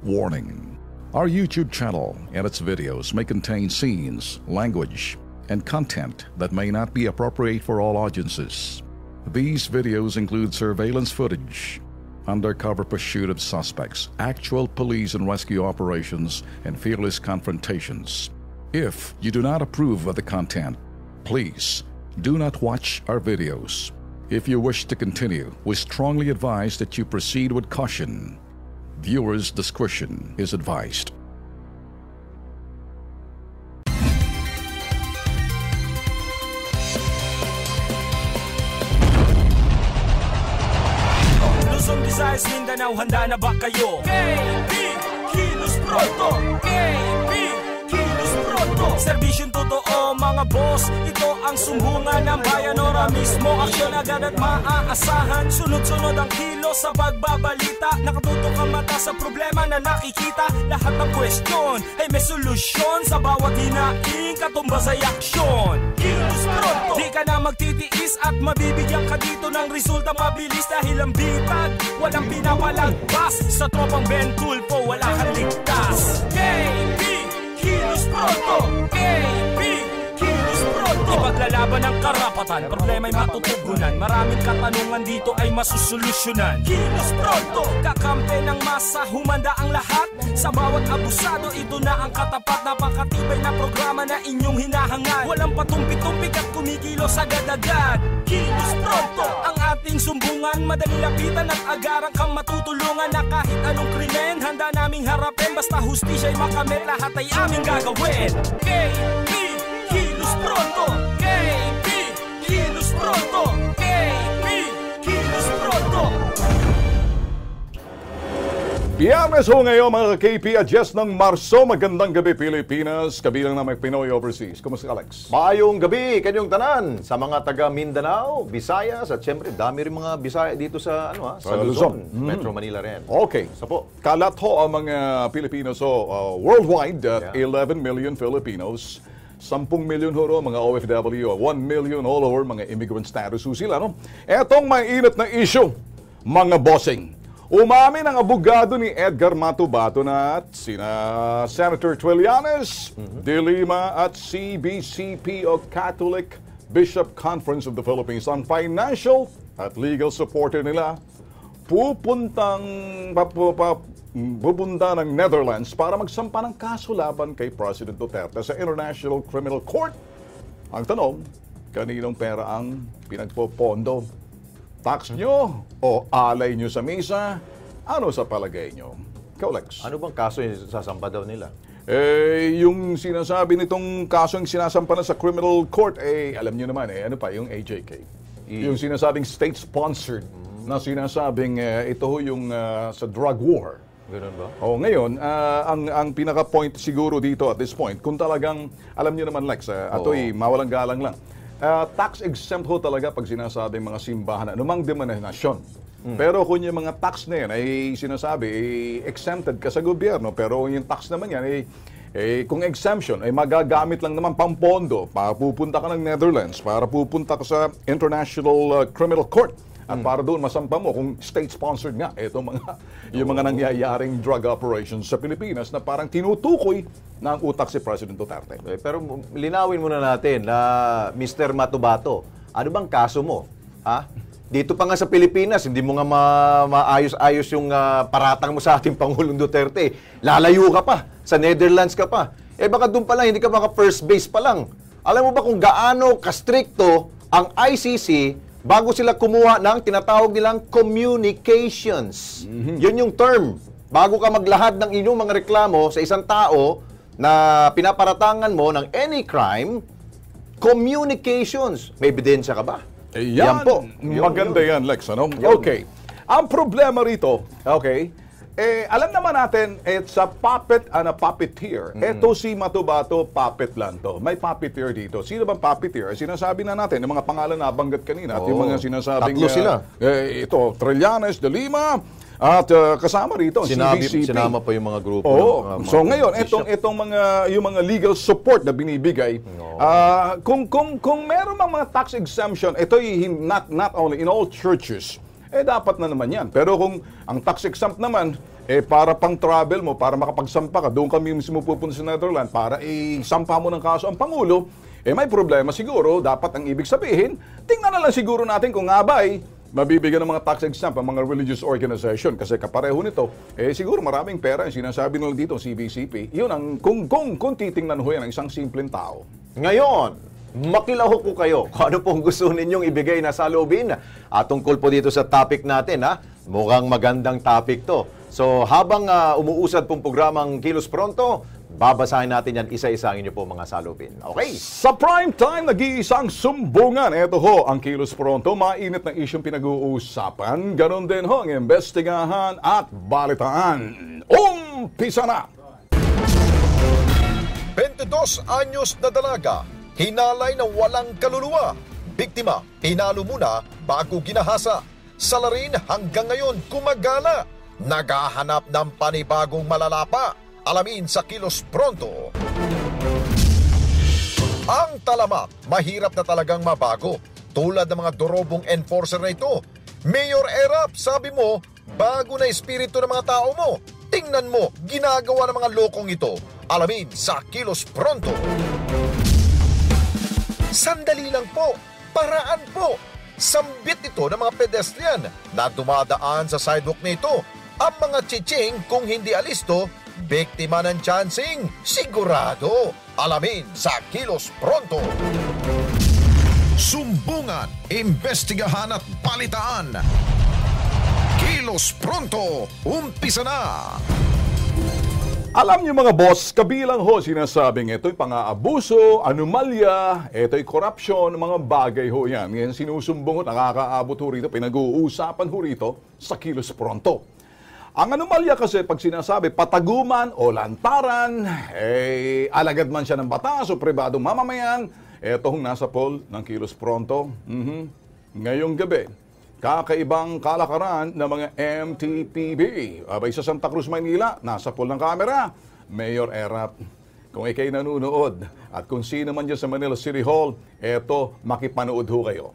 Warning: our YouTube channel and its videos may contain scenes, language, and content that may not be appropriate for all audiences. These videos include surveillance footage, undercover pursuit of suspects, actual police and rescue operations, and fearless confrontations. If you do not approve of the content, please do not watch our videos. If you wish to continue, we strongly advise that you proceed with caution. Viewers' discretion is advised. Luzon, Visayas, Mindanao, handa na ba kayo? KB, Kilos Pronto! KB, Kilos Pronto! Serbisyong totoo mga boss, ito ang sumbungan ng bayan. Ora mismo, aksyon agad at maaasahan. Sunod-sunod ang kilos sa pagbabalita. Nakatutok ang mata sa problema na nakikita. Lahat ng question ay may solusyon. Sa bawat hinaing, katumbas ay aksyon. Kilos Pronto! Di ka na magtitiis at mabibigyan ka dito ng resulta mabilis. Dahil ang bitag, walang pinapalagpas. Sa tropang Ben Tulfo, wala kang ligtas. KB, Kilos Pronto! KB, Kilos Pronto! Ipaglalaban ng karapatan, problema'y matutugunan. Maraming katanungan dito ay masusolusyonan. Kilos Pronto! Kakampi ng masa, humanda ang lahat. Sa bawat abusado, ito na ang katapat. Napakatibay na programa na inyong hinahangad. Walang patumpik-tumpik at kumikilos agad-agad. Kilos Pronto! Ang ating sumbungan, madali lapitan at agaran kang matutulungan. Na kahit anong krimen, handa naming harapin. Basta hustisya'y makamit, lahat ay aming gagawin. KB, Kilos Pronto! KB, Kilos Pronto! KB, Kilos Pronto! Biyernes ho ngayon mga KP at Jess ng Marso. Magandang gabi Pilipinas, kabilang na may Pinoy overseas. Kumusta ka, Alex? Maayong gabi kanyong tanan sa mga taga Mindanao, Visayas at syempre dami rin mga Bisaya dito sa sa Luzon, Metro Manila rin. Okay. So po. Kalat ho ang mga Pilipinos worldwide, 11 million Filipinos. 10 million ho mga OFW, 1 million all over mga immigrant status ho sila. No? Etong mainit na issue, mga bossing. Umamin ang abogado ni Edgar Matubato na at sina Senator Trillanes, De Lima at CBCP o Catholic Bishop Conference of the Philippines ang financial at legal supporter nila pupunta ng Netherlands para magsampa ng kaso laban kay President Duterte sa International Criminal Court. Ang tanong, kaninong pera ang pinagpopondo? Tax nyo o alay nyo sa misa? Ano sa palagay nyo? Ikaw, Lex. Ano bang kaso yung sasampa daw nila? Yung sinasabi nitong kaso yung sinasampa na sa criminal court, alam nyo naman, ano pa, yung AJK. Yung sinasabing state-sponsored na sinasabing ito yung sa drug war. Ganun ba? Ngayon, ang pinaka-point siguro dito at this point, kung talagang, alam nyo naman, Lex, ato'y mawalang galang lang. Tax exempt ho talaga pag sinasabing mga simbahan, anumang denominasyon. Pero kung yung mga tax na yan ay sinasabi, exempted ka sa gobyerno, pero yung tax naman yan, kung exemption, ay magagamit lang naman pampondo para pupunta ka ng Netherlands, para pupunta ka sa International Criminal Court, at para doon masampa mo kung state-sponsored nga yung mga nangyayaring drug operations sa Pilipinas na parang tinutukoy ng utak si President Duterte. Pero linawin muna natin na Mr. Matubato, ano bang kaso mo? Ha? Dito pa nga sa Pilipinas, hindi mo nga maayos-ayos yung paratang mo sa ating Pangulong Duterte. Lalayo ka pa, sa Netherlands ka pa. Baka doon pa lang, hindi ka maka first base pa lang. Alam mo ba kung gaano kastrikto ang ICC bago sila kumuha ng tinatawag nilang communications. Yun yung term. Bago ka maglahad ng inyong mga reklamo sa isang tao na pinaparatangan mo ng any crime, communications. May ebidensya ka ba? Yan po. Maganda yan, Lex. Ano? Okay. Ang problema rito, alam naman natin, it's a puppet and a puppeteer. Ito si Matubato, puppet lang to. May puppeteer dito. Sino bang puppeteer? Sinasabi na natin, yung mga pangalan na banggit kanina, at yung mga sinasabing... Tatlo sila. Ito, Trillanes, De Lima, at kasama rito, CBCP. Sinama pa yung mga grupo. So ngayon, yung mga legal support na binibigay, kung meron mga tax exemption, ito not only in all churches, dapat na naman yan. Pero kung ang tax exempt naman, para pang travel mo, para makapagsampa ka, doon kami mismo pupunta sa Netherlands para isampa mo ng kaso ang Pangulo, may problema siguro. Dapat ang ibig sabihin, tingnan na lang siguro natin kung nga ba mabibigyan ng mga tax exempt ang mga religious organization. Kasi kapareho nito, siguro maraming pera yung sinasabi nila dito, CBCP. Yun ang, kung titingnan ho yan ang isang simpleng tao. Ngayon, makilahok ko kayo kung ano pong gusto ninyong ibigay na saloobin. At tungkol po dito sa topic natin, mukhang magandang topic to. So, habang umuusad pong programang Kilos Pronto, babasahin natin yan isa-isa ang inyo po mga salubin. Okay? Sa prime time, nag-iisang sumbungan. Ito ho, ang Kilos Pronto. Mainit na isyong pinag-uusapan. Ganon din ho, ang investigahan at balitaan. Umpisa na! 22 anyos na dalaga, hinalay na walang kaluluwa. Biktima, hinalo muna bago ginahasa. Salarin hanggang ngayon kumagala. Naghahanap ng panibagong malalapa. Alamin sa Kilos Pronto. Ang talamak, mahirap na talagang mabago. Tulad ng mga dorobong enforcer na ito. Mayor Erap, sabi mo, bago na espiritu ng mga tao mo. Tingnan mo, ginagawa ng mga lokong ito. Alamin sa Kilos Pronto. Sandali lang po, paraan po. Sambit ito ng mga pedestrian na dumadaan sa sidewalk nito. Ang mga chiching kung hindi alisto, biktima ng chancing, sigurado. Alamin sa Kilos Pronto. Sumbungan, imbestigahan at balitaan. Kilos Pronto, umpisa na! Alam niyo mga boss, kabilang ho sinasabing ito'y pang-aabuso, anomalya, ito'y korupsyon, mga bagay ho yan. Ngayon sinusumbong ho, nakakaabot ho rito, pinag-uusapan ho rito sa Kilos Pronto. Ang anomalya kasi pag sinasabi pataguman o lantaran, alagad man siya ng batas o pribadong mamamayan, eto hong nasa poll ng Kilos Pronto. Ngayong gabi, kakaibang kalakaran ng mga MTPB. Abay sa Santa Cruz, Maynila, nasa pool ng kamera, Mayor Erap. Kung ikay nanunood at kung sino man dyan sa Manila City Hall, eto, makipanood ho kayo.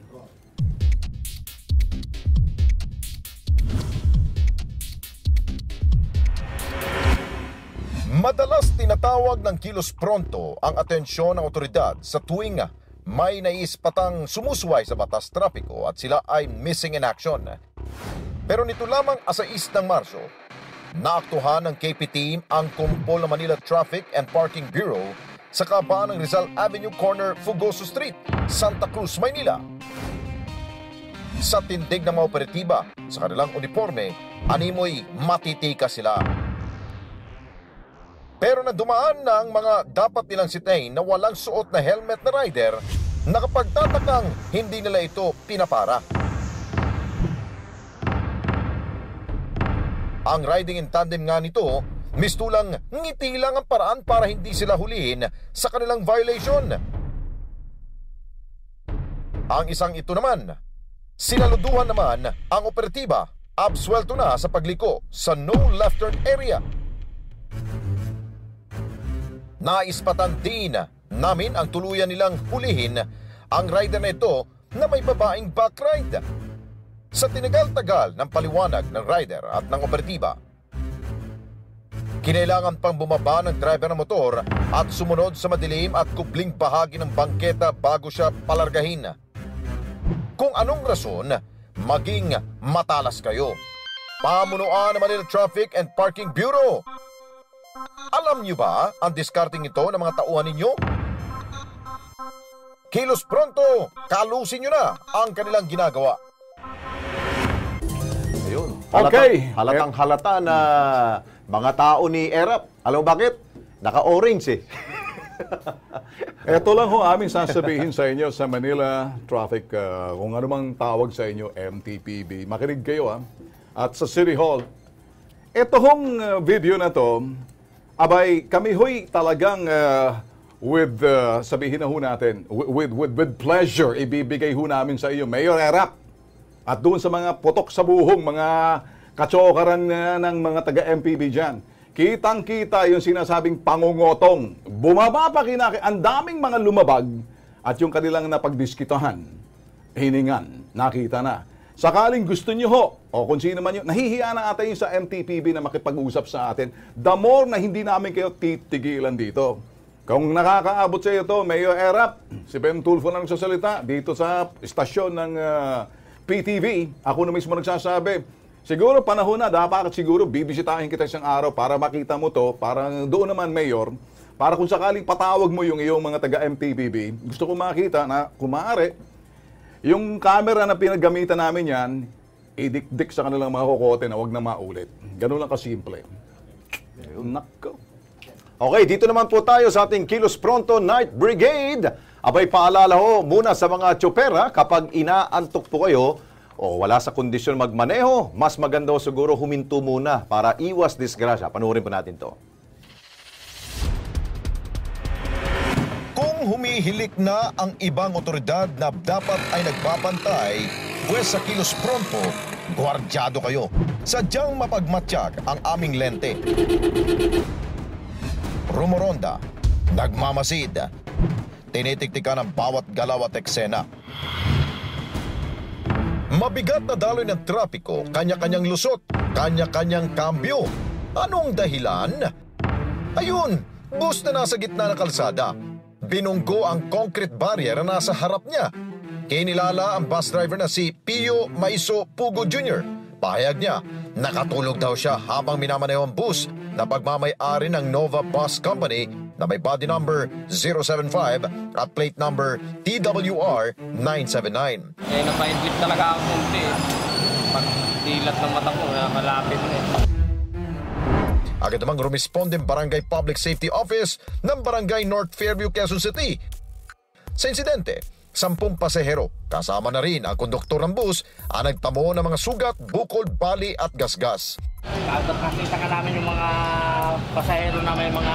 Madalas tinatawag ng Kilos Pronto ang atensyon ng otoridad sa tuwing may naispatang sumusuway sa batas trapiko at sila ay missing in action. Pero nito lamang 6 ng Marso, naaktuhan ng KP team ang kumpol ng Manila Traffic and Parking Bureau sa kabaan ng Rizal Avenue Corner, Fugoso Street, Santa Cruz, Maynila. Sa tindig ng mga operatiba sa kanilang uniforme, animoy matitika sila. Pero na dumaan na ang mga dapat nilang sitahin na walang suot na helmet na rider, nakapagtatakang hindi nila ito pinapara. Ang riding in tandem nga nito, mistulang ngiti lang ang paraan para hindi sila hulihin sa kanilang violation. Ang isang ito naman, sinaluduhan naman ang operatiba, absuelto na sa pagliko sa no left turn area. Naispatan din namin ang tuluyan nilang hulihin ang rider na ito na may babaeng backride. Sa tinagal-tagal ng paliwanag ng rider at ng operatiba, kinailangan pang bumaba ng driver ng motor at sumunod sa madilim at kubling bahagi ng bangketa bago siya palargahin. Kung anong rason, maging matalas kayo. Pamunuan ng Manila Traffic and Parking Bureau. Alam niyo ba ang discarding ito ng mga tauhan ninyo? Kilos Pronto, kalusin niyo na ang kanilang ginagawa. Ayun. Okay. Halatang halata na mga tao ni Erap. Alam mo bakit? Naka-orange Ito lang ho aming sasabihin sa inyo sa Manila Traffic, kung ano mang tawag sa inyo, MTPB. Makinig kayo At sa City Hall, ito hong video na to, abay, kami ho'y talagang sabihin na ho natin, with pleasure, ibibigay ho namin sa iyo, Mayor Erap. At doon sa mga putok sa buhong, mga katsokaran ng mga taga-MPB dyan, kitang-kita yung sinasabing pangungotong. Bumaba pa ang daming mga lumabag at yung kanilang napagdiskitahan, hiningan, nakita na. Sakaling gusto nyo ho, o kung sino man yun, nahihiya na ata yun sa MTPB na makipag-usap sa atin, the more na hindi namin kayo titigilan dito. Kung nakakaabot sa iyo to, Mayor Erap, si Ben Tulfo na nagsasalita dito sa istasyon ng PTV, ako na mismo nagsasabi, siguro panahon na, dapat siguro bibisitahin kita isang araw para makita mo to, para doon naman, Mayor, para kung sakaling patawag mo yung iyong mga taga-MTPB, gusto ko makita na kumare, yung camera na pinagamitan namin yan, idikdik sa kanilang mga kokote na wag na maulit. Ganun lang kasimple. Nako. Okay, dito naman po tayo sa ating Kilos Pronto Night Brigade. Abay, paalala ho muna sa mga tsopera, kapag inaantok po kayo o wala sa kondisyon magmaneho, mas maganda ho siguro huminto muna para iwas disgrasya. Panuorin po natin to. Kung humihilik na ang ibang otoridad na dapat ay nagbabantay, pwes sa Kilos Pronto, gwardyado kayo. Sadyang mapagmatsyag ang aming lente. Rumoronda, nagmamasid, tinitiktikan ang bawat galaw at eksena. Mabigat na daloy ng trapiko, kanya-kanyang lusot, kanya-kanyang kambyo. Anong dahilan? Ayun, bus na nasa gitna ng kalsada. Binunggo ang concrete barrier na nasa harap niya. Kinilala ang bus driver na si Pio Maiso Pugo Jr. Pahayag niya, nakatulog daw siya habang minamaneho ang bus na pagmamay-ari ng Nova Bus Company na may body number 075 at plate number TWR 979. Napaidlip talaga ako munti. Pag dilat ng mata ko, malapit na Agad namang rumisponde ang Barangay Public Safety Office ng Barangay North Fairview, Quezon City. Sa insidente, 10 pasahero, kasama na rin ang konduktor ng bus, ang nagtamo ng mga sugat, bukol, bali at gasgas. Nakita ka namin yung mga pasahero na may mga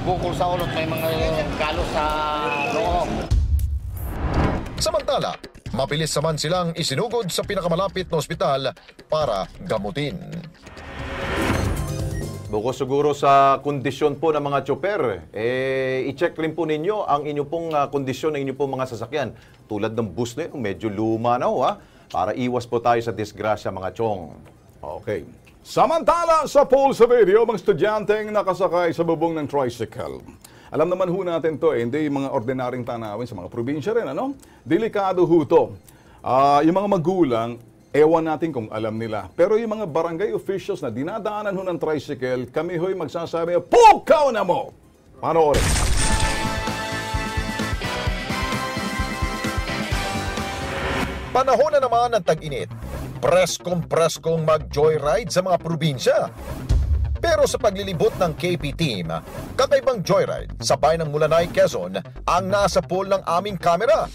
bukol sa ulot, may mga galos sa loob. Samantala, mabilis naman silang isinugod sa pinakamalapit na ospital para gamutin. Bukod siguro sa kondisyon po ng mga tsoper, i-check rin po ninyo ang inyo pong kondisyon ng inyo pong mga sasakyan. Tulad ng bus na yun, medyo luma na ho, para iwas po tayo sa disgrasya mga tiyong. Okay. Samantala sa poll sa video, mga estudyanteng nakasakay sa bubong ng tricycle. Alam naman ho natin to, hindi yung mga ordinaryong tanawin sa mga probinsya rin, ano? Delikado ho to. Yung mga magulang, ewan natin kung alam nila. Pero yung mga barangay officials na dinadaanan ho ng tricycle, kami ho'y magsasabi, pukaw na mo! Panoorin. Panahon na naman ng tag-init. Preskong mag-joyride sa mga probinsya. Pero sa paglilibot ng KP team, kakaibang joyride sa bayan ng Mulanay, Quezon ang nasa pool ng aming kamera.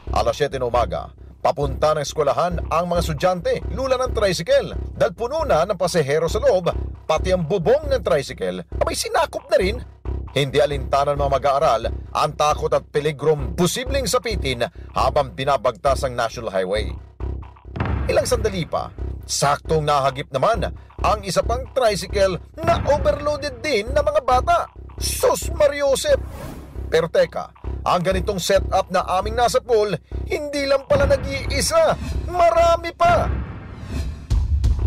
Alas 7 ng umaga, papunta ng eskwelahan ang mga estudyante, lula ng tricycle, dahil puno na ng pasahero sa loob, pati ang bubong ng tricycle, abay sinakop na rin. Hindi alintanan ng mga mag-aaral ang takot at peligrom posibleng sapitin habang binabagtas ang National Highway. Ilang sandali pa, saktong nahagip naman ang isa pang tricycle na overloaded din ng mga bata. Sus Mariosep! Pero teka, ang ganitong setup na aming nasa pool, hindi lang pala nag-iisa, marami pa!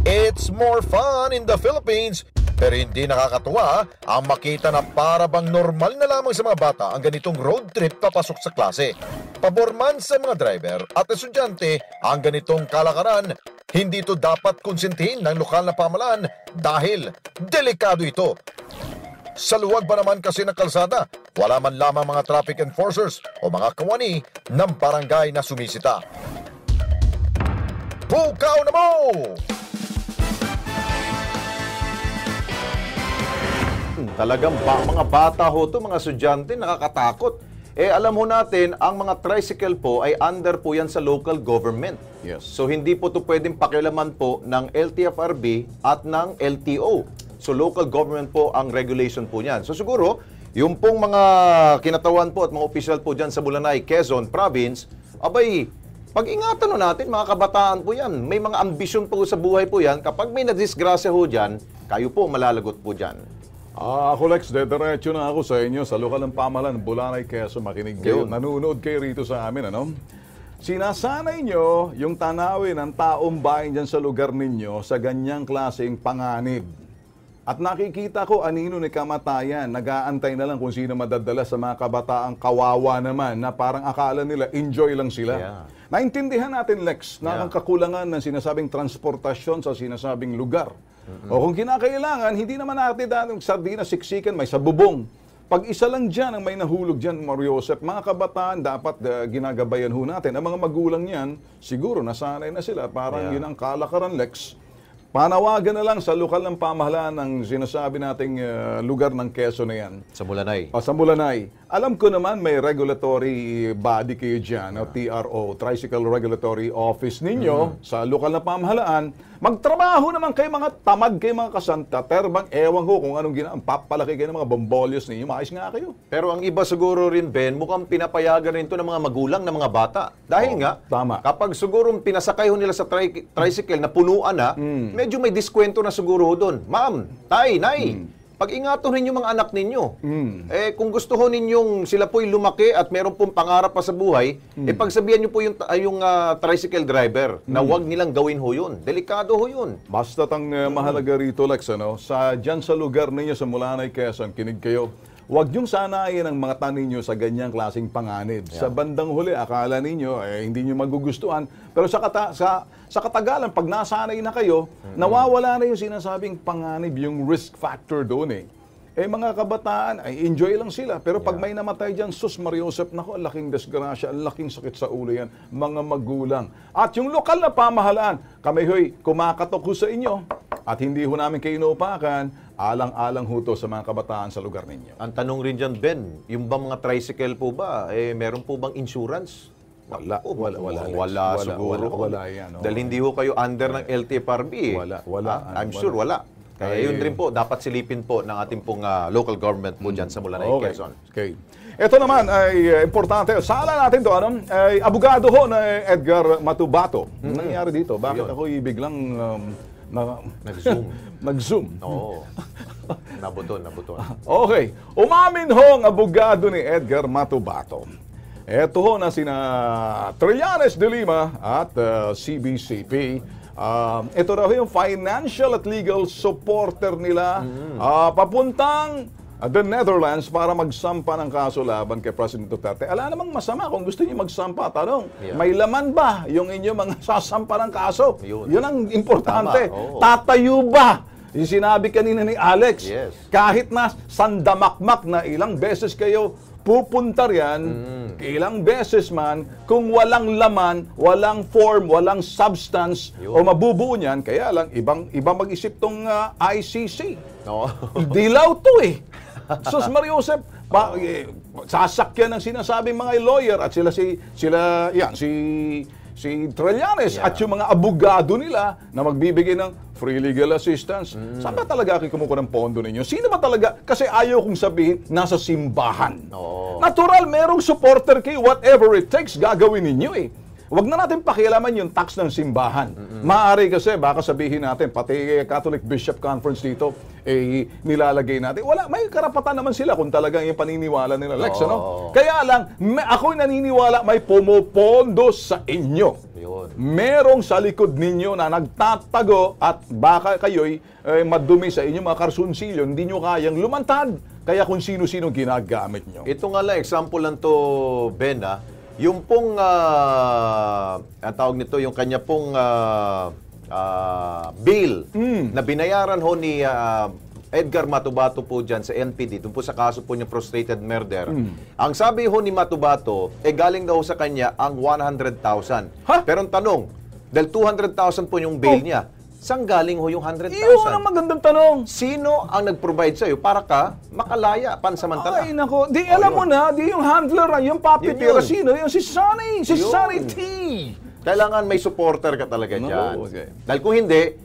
It's more fun in the Philippines, pero hindi nakakatuwa ang makita na para bang normal na lamang sa mga bata ang ganitong road trip papasok sa klase. Pabor man sa mga driver at estudyante ang ganitong kalakaran, hindi ito dapat konsentihin ng lokal na pamahalaan dahil delikado ito. Sa luwag ba naman kasi ng kalsada, wala man lamang mga traffic enforcers o mga kawani ng barangay na sumisita. Pukaw na mo! Talagang mga bata ho to, mga estudyante, nakakatakot. Alam ho natin, ang mga tricycle po ay under po yan sa local government. Yes. So hindi po to pwedeng pakialaman po ng LTFRB at ng LTO. So local government po ang regulation po niyan. So siguro, yung pong mga kinatawan po at mga official po dyan sa Mulanay, Quezon Province, abay, pag-ingatan ho natin, mga kabataan po yan. May mga ambisyon po sa buhay po yan. Kapag may nadisgrasya ho dyan, kayo po malalagot po dyan. Ako Lex, dediretso na ako sa inyo sa lokal ng pamahalaan, Bulanay, Quezon, makinig kayo. Nanonood kayo rito sa amin, ano? Sinasanay nyo yung tanawin ng taong bayan dyan sa lugar ninyo sa ganyang klaseng panganib. At nakikita ko anino ni kamatayan, nag-aantay na lang kung sino madadala sa mga kabataang kawawa naman na parang akala nila enjoy lang sila. Yeah. Naintindihan natin, Lex, na ang kakulangan ng sinasabing transportasyon sa sinasabing lugar. O kung kinakailangan, hindi naman natin dating sardinas siksikan, may sabubong. Pag isa lang dyan ang may nahulog dyan, Mario Joseph, mga kabataan, dapat ginagabayan ho natin. Ang mga magulang yan, siguro nasanay na sila. Parang yun ang kalakaran, Lex. Panawagan na lang sa lokal ng pamahalaan ng sinasabi nating lugar ng Quezon na yan. Sa Mulanay. Sa Mulanay. Alam ko naman may regulatory body kayo dyan, TRO, Tricycle Regulatory Office ninyo, sa lokal na pamahalaan. Magtrabaho naman kayo mga tamad kayo mga kasanta, terbang ewan ko kung anong ginaan, papalaki kayo ng mga bombolyos ninyo, maayos nga kayo. Pero ang iba siguro rin, Ben, mukhang pinapayagan rin ito ng mga magulang ng mga bata. Dahil nga, tama. kapag siguro pinasakay ho nila sa tricycle na punuan na, medyo may diskwento na siguro ho doon. Ma'am, tay, nay, pag-ingato ninyo mga anak ninyo. Eh, kung gusto ho ninyong sila po'y lumaki at meron pong pangarap pa sa buhay, pagsabihan nyo po yung tricycle driver na huwag nilang gawin ho yun. Delikado ho yun. Basta ang mahalaga rito, Lex, dyan sa lugar ninyo sa Mulanay, Quezon, kinig kayo. Huwag niyong sanayin ang mga tanin niyo sa ganyang klaseng panganib. Sa bandang huli, akala ninyo, hindi niyo magugustuhan. Pero sa katagalan, pag nasanay na kayo, nawawala na yung sinasabing panganib, yung risk factor doon mga kabataan, ay enjoy lang sila. Pero pag may namatay dyan, sus, Mario Joseph, naku, ang laking disgrasya, ang laking sakit sa ulo yan, mga magulang. At yung lokal na pamahalaan, kami ho'y kumakatok ho sa inyo, at hindi ho namin kayo inuupakan, alang-alang ho to sa mga kabataan sa lugar ninyo. Ang tanong rin dyan, Ben, yung ba mga tricycle po ba, meron po bang insurance? Wala Siguro. Wala yan. Dahil hindi ho kayo under ng LTFRB. Wala. I'm sure wala. Kaya yun rin po, dapat silipin po ng ating pong local government po dyan sa Mulanay, Quezon. Okay. Ito naman ay importante. Sala natin to, ay abogado ho na Edgar Matubato. Nangyari dito? Bakit ako biglang nag-zoom? Nag-zoom. Oo. Nabuton. Okay. Umamin ho ang abogado ni Edgar Matubato. Ito ho na sina Trillanes de Lima at CBCP. Ito raw yung financial at legal supporter nila papuntang the Netherlands para magsampa ng kaso laban kay President Duterte. Ala namang masama kung gusto niyo magsampa. Tanong, may laman ba yung inyong mga sasampa ng kaso? Yun ang importante. Tatayo ba? Yung sinabi kanina ni Alex, kahit na sandamakmak na ilang beses kayo pupunta riyan, ilang beses man, kung walang laman, walang form, walang substance, o mabubuo niyan, kaya lang, ibang mag-isip tong ICC. Dilaw to Sus Mario Joseph, sasakyan ng sinasabing mga lawyer at si Trillanes at yung mga abogado nila na magbibigay ng free legal assistance. Saan ba talaga kayo kumukuha ng pondo ninyo? Sino ba talaga? Kasi ayaw kong sabihin, nasa simbahan. Natural, merong supporter kayo. Whatever it takes, gagawin ninyo Huwag na natin pakialaman yung tax ng simbahan. Maaari kasi, baka sabihin natin, pati Catholic Bishop Conference dito, nilalagay natin. Wala, may karapatan naman sila kung talagang yung paniniwala nila, Lex, Kaya lang, ako'y naniniwala may pumupondo sa inyo. Merong sa likod ninyo na nagtatago at baka kayo'y madumi sa inyong mga karsunsilyo, hindi nyo kayang lumantad. Kaya kung sino-sino ginagamit nyo. Ito nga lang, example lang to, Ben, yung pong, ang tawag nito, yung kanya pong bill na binayaran ho ni Edgar Matubato po dyan sa NPD, dun po sa kaso po niya frustrated murder. Ang sabi ho ni Matubato, galing daw sa kanya ang 100,000. Pero ang tanong, dahil 200,000 po yung bail niya, saan galing ho yung 100,000? Iyon ang magandang tanong. Sino ang nag-provide sa'yo para ka makalaya pansamantala? Ay, nako. Di alam mo na, di yung handler, yung puppeteer, sino? Yung si Sonny. Si Sonny T. Kailangan may supporter ka talaga dyan. Okay. Dahil kung hindi,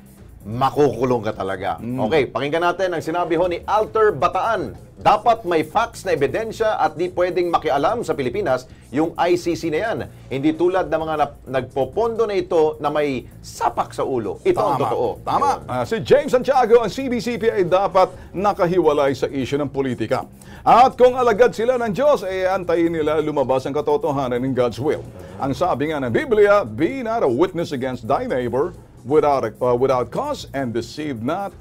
makukulong ka talaga. Okay, pakinggan natin ang sinabi ho ni Alter Bataan. Dapat may facts na ebidensya at di pwedeng makialam sa Pilipinas yung ICC na yan. Hindi tulad ng mga nagpopondo na ito na may sapak sa ulo. Ito ang totoo. Tama. Si James Santiago, ang CBCP ay dapat nakahiwalay sa issue ng politika. At kung alagad sila ng Diyos, antayin nila lumabas ang katotohanan in God's will. Ang sabi nga ng Biblia, be not a witness against thy neighbor without cause, and deceive not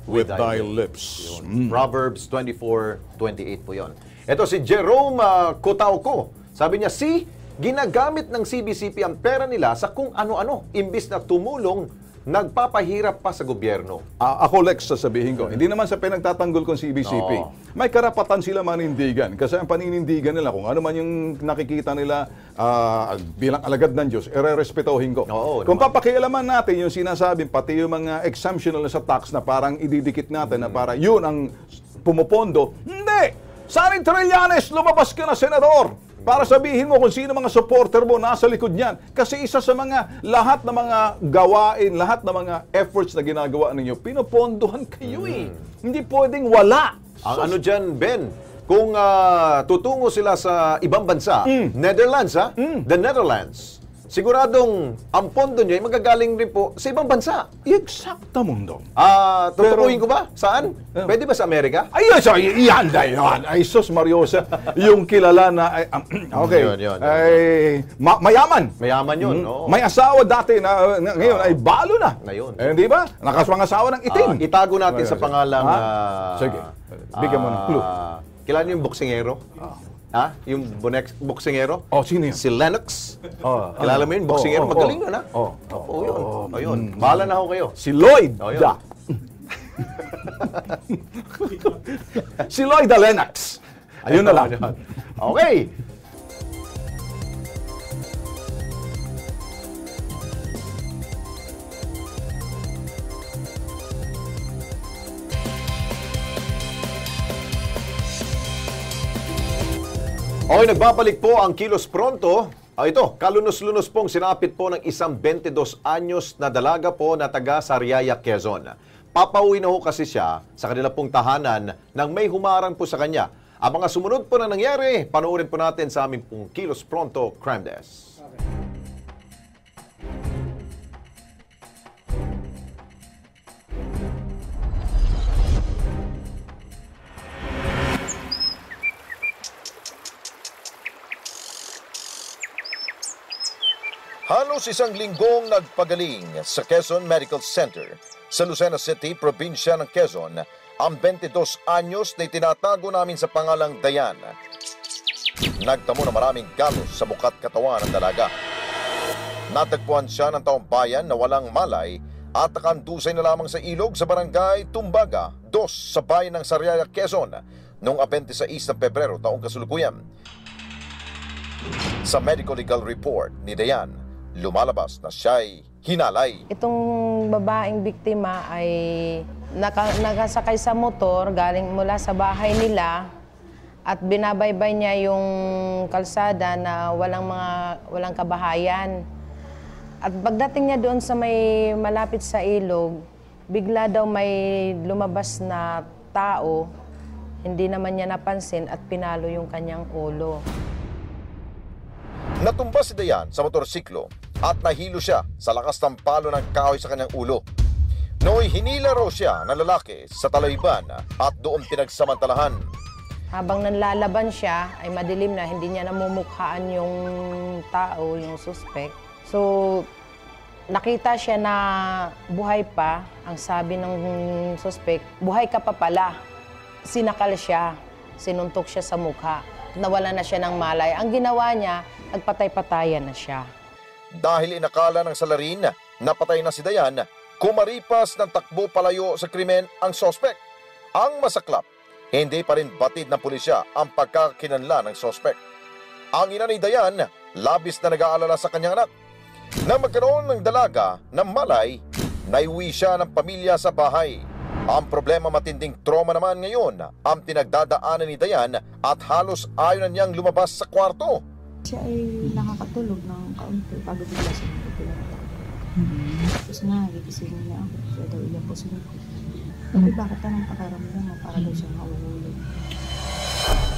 with thy lips. Proverbs 24:28 po yon. Ito si Jerome Cotauco. Sabi niya, ginagamit ng CBCP ang pera nila sa kung ano-ano, imbis na tumulong, nagpapahirap pa sa gobyerno. Ako, Lex, sasabihin ko, hindi naman sa pinagtatanggol kong CBCP. May karapatan sila manindigan. Kasi ang paninindigan nila, kung ano man yung nakikita nila bilang alagad ng Diyos, respetuhin ko. Kung papakialaman natin yung sinasabing, pati yung mga exemption nila sa tax na parang ididikit natin na para yun ang pumupondo, hindi! Sari Trillanes, lumabas ka na, senador! Para sabihin mo kung sino mga supporter mo nasa likod niyan. Kasi isa sa mga lahat ng mga gawain, lahat ng mga efforts na ginagawa ninyo, pinopondohan kayo eh. Hindi pwedeng wala. Ang ano dyan, Ben, kung tutungo sila sa ibang bansa, Netherlands the Netherlands, siguradong ang pondo nyo ay magagaling rin po sa ibang bansa. Eksakta mundo. Tutukuhin ko ba? Saan? Pwede ba sa Amerika? Ay, yan. Ay, sus, Mariosa. Yung kilala na, okay, Yun. mayaman. Mayaman yun. May asawa dati na ngayon ay balo na. Ngayon. Di ba? Nakaswang-asawa ng itim. Itago natin sa pangalang... Sige, bigyan mo ng clue. Kilala niyo yung boksingero? Yung boksingero? Sino yun? Si Lennox. Kilala mo yun? Boksingero. Magaling yun, ha? Yun. Bahala na ako kayo. Si Lloyd. Yun. Si Lloyd Lennox. Ayun na lang. Okay. Okay, nagbabalik po ang Kilos Pronto. Ito, kalunos-lunos pong sinapit po ng isang 22 anyos na dalaga po na taga Sariaya, Quezon. Papauwi na ho kasi siya sa kanila pong tahanan nang may humarang po sa kanya. Ang mga sumunod po na nangyari, panoorin po natin sa aming pong Kilos Pronto Crime Desk. Halos isang linggong nagpagaling sa Quezon Medical Center sa Lucena City, probinsya ng Quezon, ang 22 anyos na itinatago namin sa pangalang Dayan. Nagtamo na maraming galos sa muka't katawan ng dalaga. Natagpuan siya ng taong bayan na walang malay at nakandusay na lamang sa ilog sa barangay Tumbaga, 2 sa bayan ng Sariaya, Quezon, noong 26 ng Pebrero taong kasalukuyan. Sa medical legal report ni Dayan, lumalabas na siya'y hinalay. Itong babaeng biktima ay nakasakay sa motor galing mula sa bahay nila at binabaybay niya yung kalsada na walang kabahayan. At pagdating niya doon sa may malapit sa ilog, bigla daw may lumabas na tao, hindi naman niya napansin at pinalo yung kanyang ulo. Natumba si Dayan sa motorsiklo at nahilo siya sa lakas ng palo ng kahoy sa kanyang ulo. Nooy hinila raw siya ng lalaki sa talayban at doon pinagsamantalahan. Habang nanlalaban siya, ay madilim na, hindi niya namumukhaan yung tao, yung suspect. So, nakita siya na buhay pa. Ang sabi ng suspect, buhay ka pa pala. Sinakal siya, sinuntok siya sa mukha. Nawala na siya ng malay. Ang ginawa niya, nagpatay-patayan na siya. Dahil inakala ng salarin na patay na si Dayan, kumaripas ng takbo palayo sa krimen ang sospek. Ang masaklap, hindi pa rin batid ng pulisya ang pagkakakinanla ng sospek. Ang ina ni Dayan, labis na nag-aalala sa kanyang anak. Nang magkaroon ng dalaga ng malay, naiuwi siya ng pamilya sa bahay. Ang problema, matinding trauma naman ngayon ang pinagdadaanan ni Dayan at halos ayaw na niyang lumabas sa kwarto. Siya ay nakakatulog ng kaunti bago bigla siya matutulog. Tapos nga, gigisingin niya ako. Siya daw ilapos ko. Sabi, bakit anong pakaramdam mo? Para daw siya mauulog.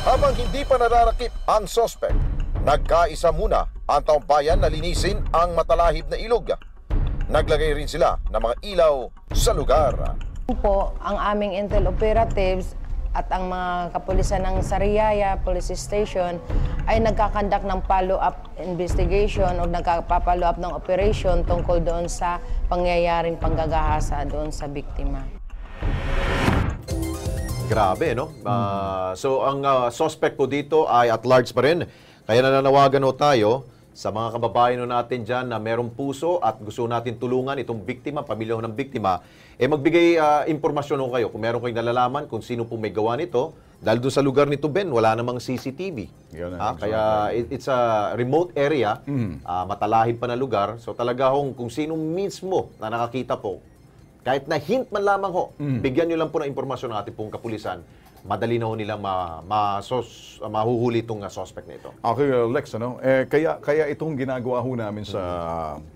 Habang hindi pa nararakip ang sospek, nagkaisa muna ang taong bayan na linisin ang matalahib na ilog. Naglagay rin sila ng mga ilaw sa lugar. Po, ang aming intel operatives at ang mga kapulisan ng Sariaya Police Station ay nagkakandak ng follow-up investigation o nagpapalo-up ng operation tungkol doon sa pangyayaring panggagahasa doon sa biktima. Grabe, no? So, ang suspect po dito ay at large pa rin. Kaya nananawagan ho tayo sa mga kababayan natin dyan na merong puso at gusto natin tulungan itong biktima, pamilya ng biktima, magbigay impormasyon ho kayo. Kung meron kayong nalalaman kung sino po may gawa nito, dahil doon sa lugar nito, Ben, wala namang CCTV. Kaya it's a remote area, matalahib pa na lugar. So talaga kung sino mismo na nakakita po, kahit na hint man lamang ho, bigyan nyo lang po ng impormasyon ng ating pong kapulisan, madali na ho nilang mahuhuli itong suspect na ito. Okay, Lex, kaya itong ginagawa ho namin sa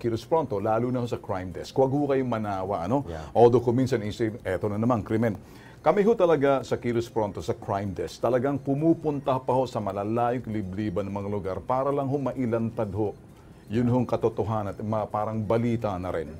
Kilos Pronto, lalo na ho sa crime desk, huwag ho kayong manawa, Although kung minsan isip, eto na naman, krimen. Kami ho talaga sa Kilos Pronto, sa crime desk, talagang pumupunta pa ho sa malalayong libliban ng mga lugar para lang ho mailantad ho. Yun hong katotohanan at parang balita na rin.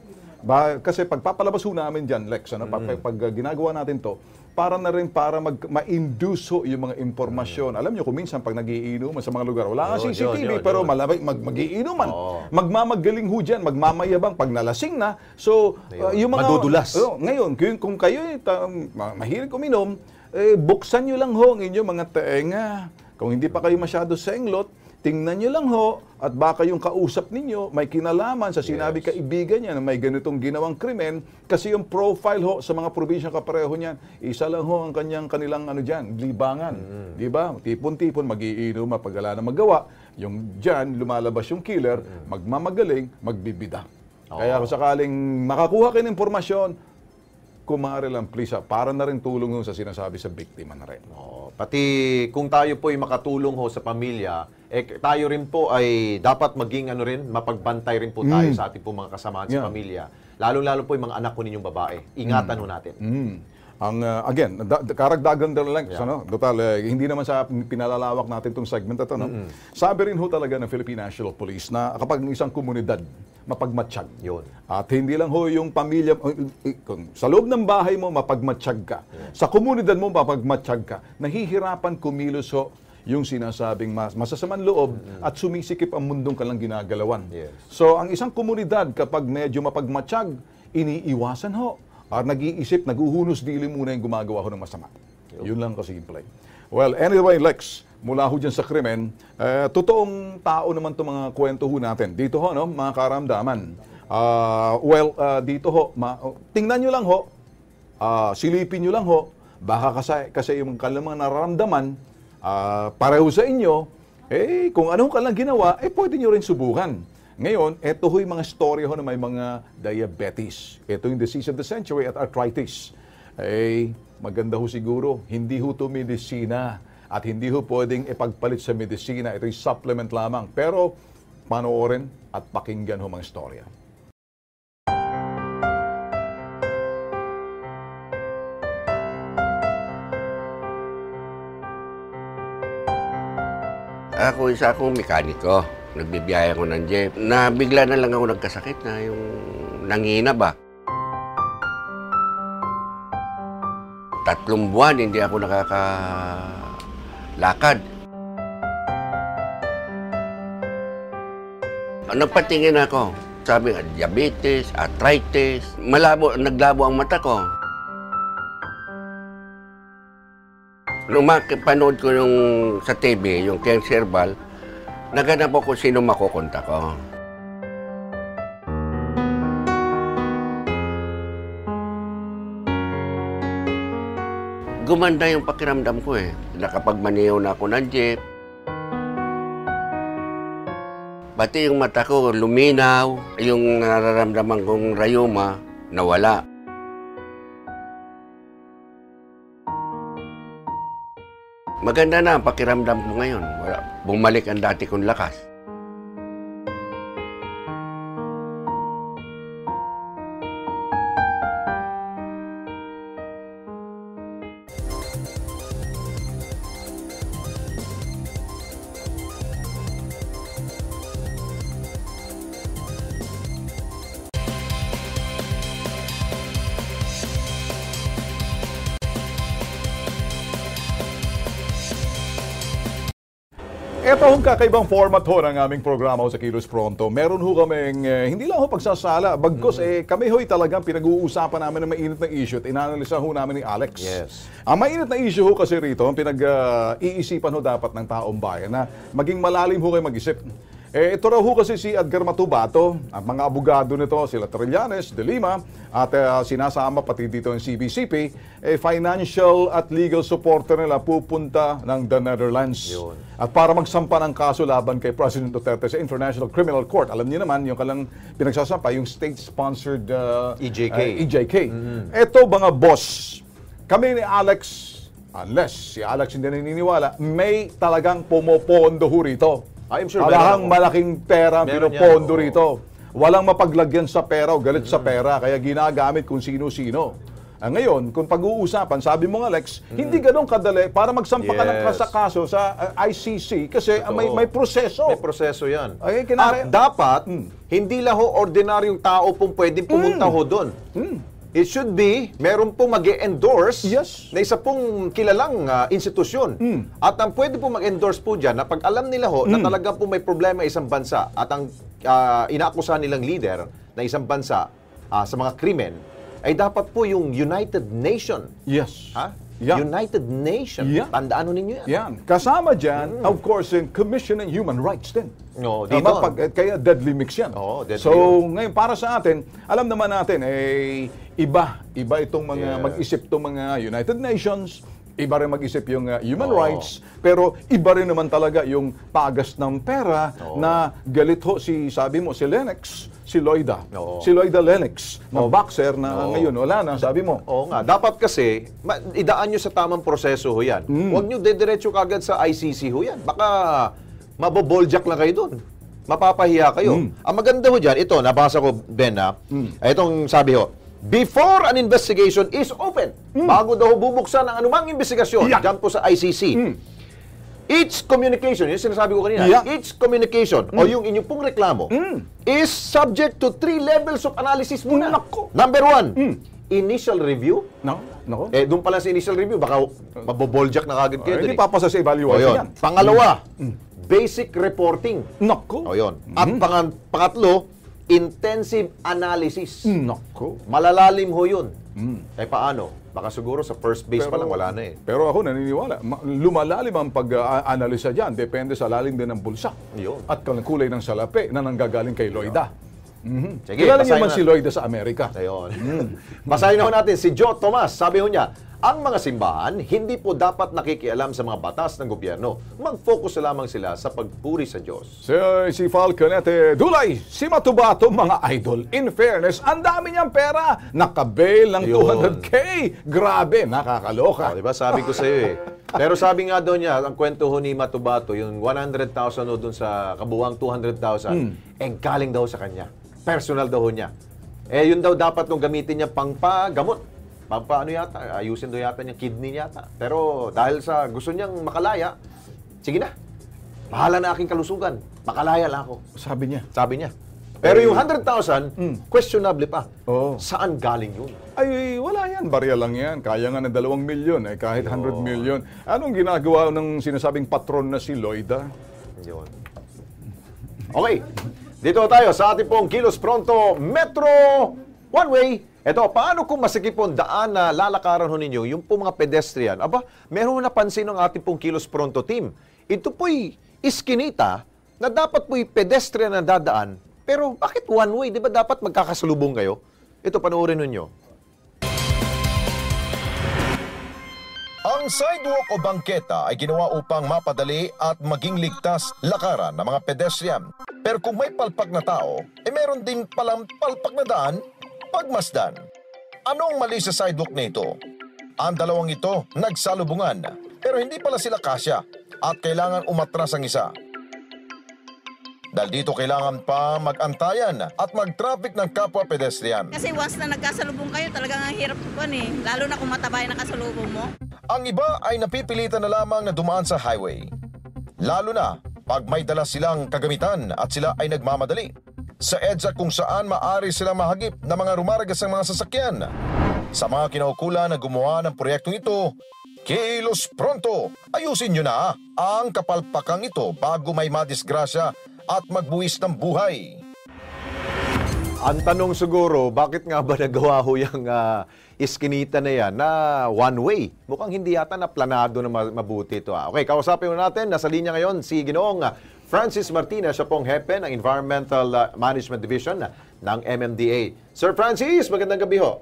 Kasi pagpapalabas ho namin dyan, Lex, pag ginagawa natin to, para na rin para ma-induce ho yung mga impormasyon. Alam nyo, kung minsan pag nagiinuman sa mga lugar, wala nga CCTV, pero magiinuman. Magmamagaling ho dyan, magmamayabang pag nalasing na. So, yung mga... Madudulas. Ngayon, kung kayo mahilig uminom, buksan nyo lang ho ang inyong mga tenga. Kung hindi pa kayo masyado senglot, tingnan nyo lang ho, at baka yung kausap ninyo may kinalaman sa sinabi kaibigan niya na may ganitong ginawang krimen, kasi yung profile ho sa mga probinsyang kapareho niyan, isa lang ho ang kanilang libangan. Di ba? Tipon-tipon, magiinom, mapagala na magawa. Yung dyan, lumalabas yung killer, magmamagaling, magbibida. Kaya kung sakaling makakuha kayo ng impormasyon, kumare lang, please, para na rin tulong sa sinasabi sa biktima na rin. Pati kung tayo po ay makatulong ho sa pamilya, tayo rin po ay dapat maging mapagbantay rin po tayo sa ating po mga kasamahan sa pamilya. Lalo-lalo po yung mga anak ko ninyong babae. Ingatan ho natin. Again, karagdagan lang, total, hindi naman sa pinalalawak natin itong segment ito. Sabi rin ho talaga ng Philippine National Police na kapag isang komunidad, mapagmatsyag. At hindi lang ho yung pamilya, sa loob ng bahay mo, mapagmatsyag ka. Sa komunidad mo, mapagmatsyag ka. Nahihirapan kumilos ho yung sinasabing masasamang loob at sumisikip ang mundong kalang ginagalawan. So, ang isang komunidad, kapag medyo mapagmatsyag, iniiwasan ho. Nag-iisip, naguhunos dili muna yung gumagawa ho ng masama. Yun lang kasimple. Well, anyway, Lex, mula ho dyan sa krimen, totoong tao naman itong mga kwento ho natin. Dito ho, mga karamdaman. Dito ho, tingnan nyo lang ho, silipin nyo lang ho, baka kasi yung kalamang nararamdaman, pareho sa inyo, kung anong kalang ginawa, pwede nyo rin subukan. Ngayon, ito ho yung mga storya ho na may mga diabetes. Ito yung disease of the century at arthritis. Maganda ho siguro, hindi ho ito medisina at hindi ho pwedeng ipagpalit sa medisina. Ito yung supplement lamang. Pero, panoorin at pakinggan ho mga storya. Isa akong mekaniko. Nagbibiyaya ko ng jeep. Bigla na lang ako nagkasakit na yung nangina ba. 3 buwan hindi ako nakakalakad. Nagpatingin ako. Sabi nga, diabetes, arthritis. Naglabo ang mata ko. Nung panood ko yung sa TV, yung cancer ball, naganap ako sino makukontak ko. Gumanda yung pakiramdam ko Nakapagmaneho na ako ng jeep. Pati yung mata ko luminaw. Yung nararamdaman kong rayuma, nawala. Maganda na ang pakiramdam ko ngayon. Bumalik ang dati kong lakas. Ito ang kakaibang format ho ng aming programa ho sa Kilos Pronto. Meron ho kaming, hindi lang ho pagsasala, bagkos kami ho'y talagang pinag-uusapan namin ng mainit na issue at inanalisa ho namin ni Alex. Yes. Ang mainit na issue ho kasi rito, ang pinag-iisipan ho dapat ng taong bayan na maging malalim ho kayo mag-isip. Ito raw ho kasi si Edgar Matubato, ang mga abogado nito, sila Trillanes, De Lima, at sinasama pati dito ang CBCP, financial at legal supporter nila pupunta ng the Netherlands. Yun. At para magsampa ng kaso laban kay President Duterte sa International Criminal Court. Alam niyo naman, yung kalang pinagsasampa, yung state-sponsored EJK. Ito mga boss, kami ni Alex, unless si Alex hindi naniniwala, may talagang pumopondo ho rito. I'm sure Alahang malaking pera ang Meron pinupondo yan, rito. Walang mapaglagyan sa pera o galit sa pera, kaya ginagamit kung sino-sino. Ngayon, kung pag-uusapan, sabi mo nga, Alex, hindi ganun kadali para magsampa ka ng kaso sa ICC kasi may proseso. May proseso yan. Ay, At dapat, hindi lang ho ordinaryong tao pong pwedeng pumunta ho doon. It should be, meron pong mag-endorse na isa pong kilalang institusyon. At ang pwede pong mag-endorse po dyan, na pag alam nila ho na talaga po may problema isang bansa at ang inaakusahan nilang leader na isang bansa sa mga krimen, ay dapat po yung United Nation. Yes. Ha? Yeah. United Nation. Yeah. Tandaan ho ninyo yan. Yan. Kasama dyan, of course, yung Commission on Human Rights din. No, dito. Kaya deadly mix yan. Oo, deadly so, yun. ngayon, para sa atin, alam naman natin, iba itong mga mag-isip itong mga United Nations, iba rin mag-isip yung human rights, pero iba rin naman talaga yung pagas ng pera na galit ho sabi mo, si Lennox, si Loida. Si Loida Lennox, na boxer na ngayon, wala na, sabi mo. Oo nga. Dapat kasi, idaan nyo sa tamang proseso ho yan. Huwag nyo dediretso kagad sa ICC ho yan. Baka maboboljak lang kayo doon. Mapapahiya kayo. Ang maganda ho dyan, ito, nabasa ko, Ben, itong sabi ho, before an investigation is open, bago daw bubuksan ang anumang investigasyon, dyan po sa ICC, each communication, yung sinasabi ko kanina, each communication, o yung inyong pong reklamo, is subject to 3 levels of analysis muna. Number 1, initial review. Doon pala sa initial review, baka maboboljak na kagad kayo. Hindi papasa sa evaluation yan. Pangalawa, basic reporting. O yun. At pangatlo, intensive analysis. Malalalim ho yun. Paano? Baka siguro sa first base pa lang wala na eh. Pero ako naniniwala, lumalalim ang pag-analisa dyan. Depende sa lalim din ng bulsa. At kulay ng salapi na nanggagaling kay Loida. Sige, kilala niyo man si Loida sa Amerika. Basahin na natin si Joe Tomas. Sabi ho niya, ang mga simbahan hindi po dapat nakikialam sa mga batas ng gobyerno. Mag-focus lamang sila sa pagpuri sa Diyos. Si Falconete Dulay, si Matubato, mga idol. In fairness, ang dami niyang pera. Nakabail ng 200K. Grabe, nakakaloka. Diba? Sabi ko sa iyo eh. Pero sabi nga daw niya, ang kwento ho ni Matubato, yung 100,000 ho dun sa kabuwang 200,000, galing daw sa kanya. Personal daw ho niya. Yun daw dapat nung gamitin niya pangpagamot. Paano yata? Ayusin daw yata niyang kidney yata. Pero dahil sa gusto niyang makalaya, sige na. Bahala na aking kalusugan. Makalaya lang ako. Sabi niya. Pero yung 100,000, questionable pa. Saan galing yun? Ay, wala yan. Barya lang yan. Kaya nga na 2 milyon. Kahit 100 milyon. Anong ginagawa ng sinasabing patron na si Loida? Yun. Okay. Dito tayo sa ating pong Kilos Pronto Metro One Way. Ito, paano kung masikip pong daan na lalakaran ho ninyo, yung po mga pedestrian? Aba, meron napansin ng ating pong Kilos Pronto team. Ito po'y iskinita na dapat po'y pedestrian na dadaan. Pero bakit one way? Di ba dapat magkakasalubong kayo? Ito, panoorin ninyo. Ang sidewalk o bangketa ay ginawa upang mapadali at maging ligtas lakaran ng mga pedestrian. Pero kung may palpak na tao, meron din palang palpak na daan, pagmasdan. Anong mali sa sidewalk nito? Ang dalawang ito nagsalubungan, pero hindi pala sila kasya at kailangan umatras ang isa. Dahil dito kailangan pa mag-antayan at mag-traffic ng kapwa pedestrian. Kasi once na nagkasalubong kayo, talagang ang hirap po lalo na kung matabay na kasalubong mo. Ang iba ay napipilitan na lamang na dumaan sa highway. Lalo na pag may dala silang kagamitan at sila ay nagmamadali. Sa EDSA kung saan maaari silang mahagip ng mga rumaragas ng mga sasakyan. Sa mga kinaukulan na gumawa ng proyektong ito, Kilos pronto! Ayusin nyo na ang kapalpakang ito bago may madisgrasya at magbuwis ng buhay. Ang tanong siguro, bakit nga ba nagawa ho yung iskinita na yan na one-way? Mukhang hindi yata na planado na mabuti ito. Okay, kausapin mo natin. Nasa linya ngayon si Ginoong Francis Martinez, siya pong hepe ng Environmental Management Division ng MMDA. Sir Francis, magandang gabi ho.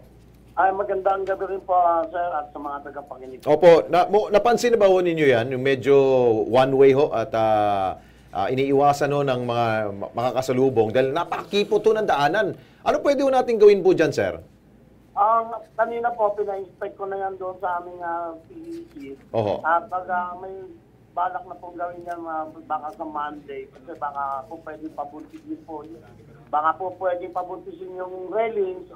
Ay, magandang gabi rin po, sir, at sa mga tagapakinig. Opo, napansin na ba ho ninyo yan? Yung medyo one-way ho at iniiwasan ho ng mga makakasalubong dahil napakakipo to ng daanan. Ano pwede ho natin gawin po dyan, sir? Kanina po, pina-inspect ko na yan doon sa aming PEC. Oho. At may balak na pong gawin yan baka sa Monday kasi baka po pwedeng pabuntisin po. Baka po pwedeng pabuntisin yung railings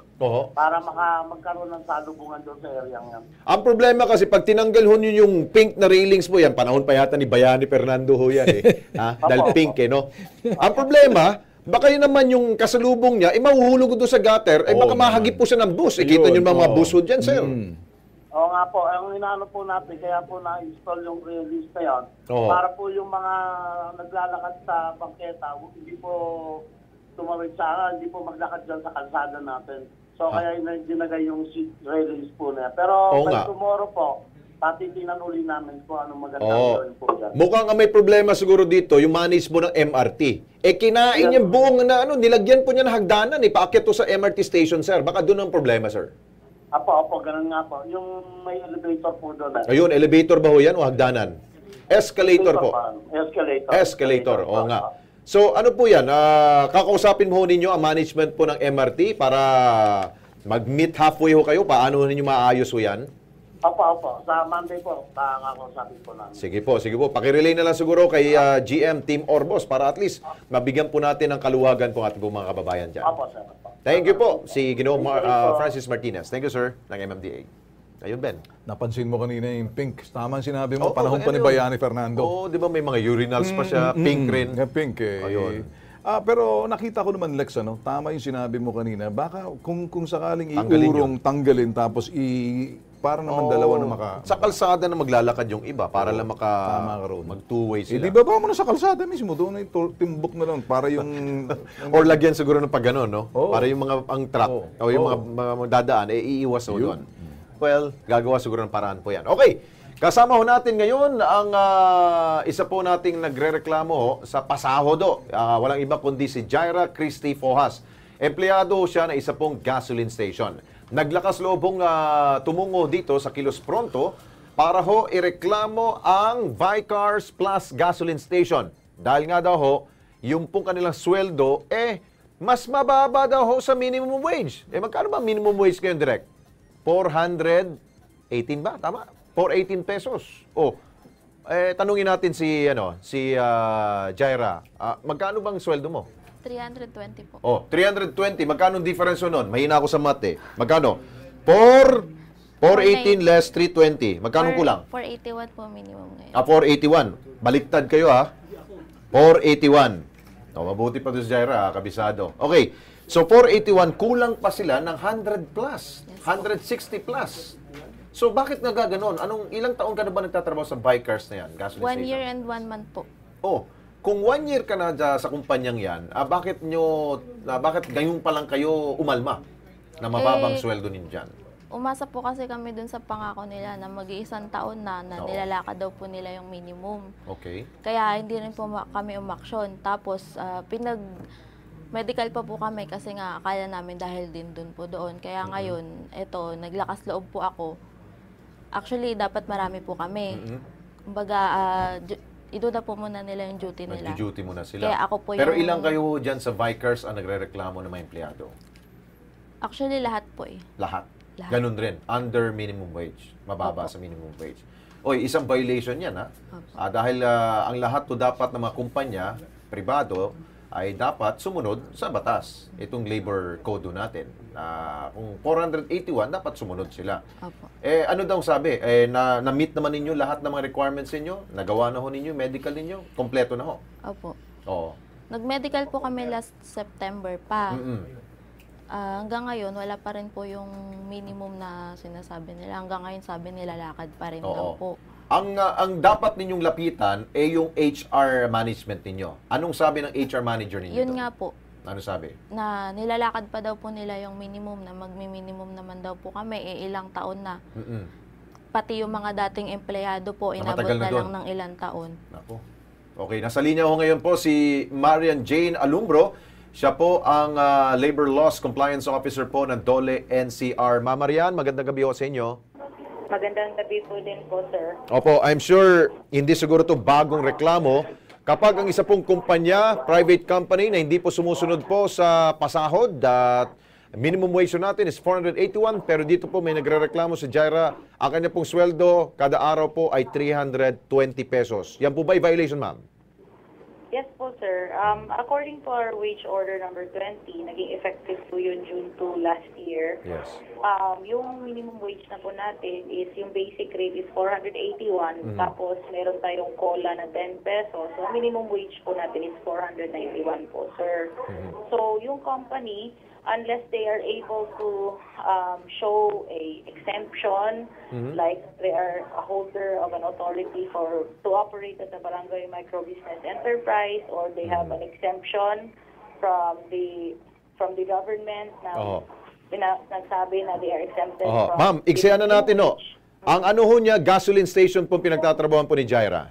para magkaroon ng salubungan doon sa area yan. Ang problema kasi pag tinanggal ho nyo yung pink na railings po yan, panahon pa yata ni Bayani Fernando ho yan dahil pink no? Ang problema, baka yun naman yung kasalubong niya, mahuhulog doon sa gutter, baka mahagip po siya ng bus. Kita nyo mga bus ho dyan, sir. Oo nga po, ang inaano po natin, kaya po na-install yung railings na yan, para po yung mga naglalakad sa bangketa, hindi po tumawid sa hindi po maglakad dyan sa kalsada natin. So kaya dinagay yung seat railings po na. Pero by tomorrow po, patitinan uli namin kung anong magandang gawin po dyan. Mukhang may problema siguro dito, yung manage mo ng MRT. Kinain yung buong na nilagyan po niya ng hagdanan, paakyat to sa MRT station, sir. Baka doon ang problema, sir. Opo, ganun nga po. Yung may elevator po doon. Ayun, elevator ba ho yan o hagdanan? Escalator po. Escalator. Oo nga. So, ano po yan? Kakausapin mo ninyo ang management po ng MRT para mag-meet halfway ho kayo? Paano ninyo maayos ho yan? Opo. Sa Monday po, kakausapin po namin. Sige po. Pakirelay na lang siguro kay GM Team Orbos para at least mabigyan po natin ng kaluwagan po ating mga kababayan dyan. Opo, sir. Thank you po, si Ginoong Francis Martinez. Thank you, sir, ng MMDA. Ayun, Ben. Napansin mo kanina yung pink. Tama sinabi mo, panahon pa ni Bayani Fernando. Di ba may mga urinals pa siya, pink rin. Pink Ayun. Pero nakita ko naman, Lex, tama yung sinabi mo kanina. Baka kung sakaling iurong, tanggalin, tapos para naman dalawa na Sa kalsada na maglalakad yung iba, para lang mag-two-way sila. Di ba mo na sa kalsada mismo, doon ay timbok na lang, para yung... Or lagyan siguro ng pag-ganon, no? Para yung ang truck, o yung mga dadaan, iiwas mo doon. Well, gagawa siguro ng paraan po yan. Okay, kasama ho natin ngayon ang isa po nating nagre-reklamo sa pasahodo. Walang iba kundi si Jaira Christy Fojas. Empleyado siya na isa pong gasoline station. Naglakas loobong tumungo dito sa Kilos Pronto para ho ireklamo ang Vicars Plus Gasoline Station. Dahil nga daw ho, yung pong kanilang sweldo, mas mababa daw ho sa minimum wage. Magkano ba minimum wage ngayon, direct? 418 ba? Tama? 418 pesos. Tanungin natin si Jaira. Magkano bang sweldo mo? 320 po. 320. Magkano difference nun? Mahina ako sa math Magkano? 418 less 320. Magkano kulang? 481 po minimum ngayon. 481. Baliktad kayo 481. Mabuti pa doon si Jaira, kabisado. Okay. So 481, kulang pa sila ng 100 plus. 160 plus. So bakit nagaganon? Ilang taon ka na ba nagtatrabaho sa Vicars na yan? 1 year and 1 month po. Kung 1 year ka na sa kumpanyang yan, bakit ngayon pa lang kayo umalma na mababang sweldo ninyo dyan? Umasa po kasi kami dun sa pangako nila na mag-iisang taon na nilalakad daw po nila yung minimum. Okay. Kaya hindi rin po kami umaksyon. Tapos medical pa po kami kasi nga akala namin dahil din dun po doon. Kaya ngayon, naglakas loob po ako. Actually, dapat marami po kami. Kumbaga, iduna po muna nila yung duty nila. Nag-duty muna sila. Kaya ako po Pero ilang kayo dyan sa Vicars ang nagre-reklamo ng mga empleyado? Actually, lahat po Lahat? Ganun rin. Under minimum wage. Mababa sa minimum wage. Isang violation yan dahil ang lahat to dapat ng mga kumpanya, pribado, ay dapat sumunod sa batas. Itong labor code natin. Kung 481, dapat sumunod sila. Opo. Ano daw sabi? Na-meet naman ninyo lahat ng mga requirements ninyo? Nagawa na ho ninyo? Medical ninyo? Kompleto na ho? Opo. Oo. Nag-medical po kami last September pa. Hanggang ngayon, wala pa rin po yung minimum na sinasabi nila. Hanggang ngayon, sabi nila lakad pa rin daw po. Ang dapat ninyong lapitan ay yung HR management ninyo. Anong sabi ng HR manager ninyo? Yun nga po. Ano sabi? Na nilalakad pa daw po nila yung minimum, na magmi-minimum naman daw po kami, ilang taon na. Pati yung mga dating empleyado po, inabot na lang ng ilang taon. Ako. Okay, nasa linya ko ngayon po si Marian Jane Alumbro. Siya po ang Labor Laws Compliance Officer po ng Dole NCR. Ma'am Marian, magandang gabi po sa inyo. Magandang gabi po din po, sir. Opo, I'm sure hindi siguro to bagong reklamo. Kapag ang isa pong kumpanya, private company na hindi po sumusunod po sa pasahod at minimum wage natin is 481, pero dito po may nagrereklamo si Jaira, ang kanya pong sweldo kada araw po ay 320 pesos. Yan po ba violation, ma'am? Yes po, sir. According to our wage order number 20, naging effective po yun June 2 last year. Yes. Yung minimum wage na po natin is yung basic rate is 481, tapos meron tayong COLA na 10 pesos. So, minimum wage po natin is 491 po, sir. So, yung company, unless they are able to show a exemption, like they are a holder of an authority to operate as a barangay microbusiness enterprise, or they have an exemption from the government na nagsabi na they are exempted from... Ma'am, iksayan na natin, no? Ang ano ho niya, gasoline station po pinagtatrabahan po ni Jaira?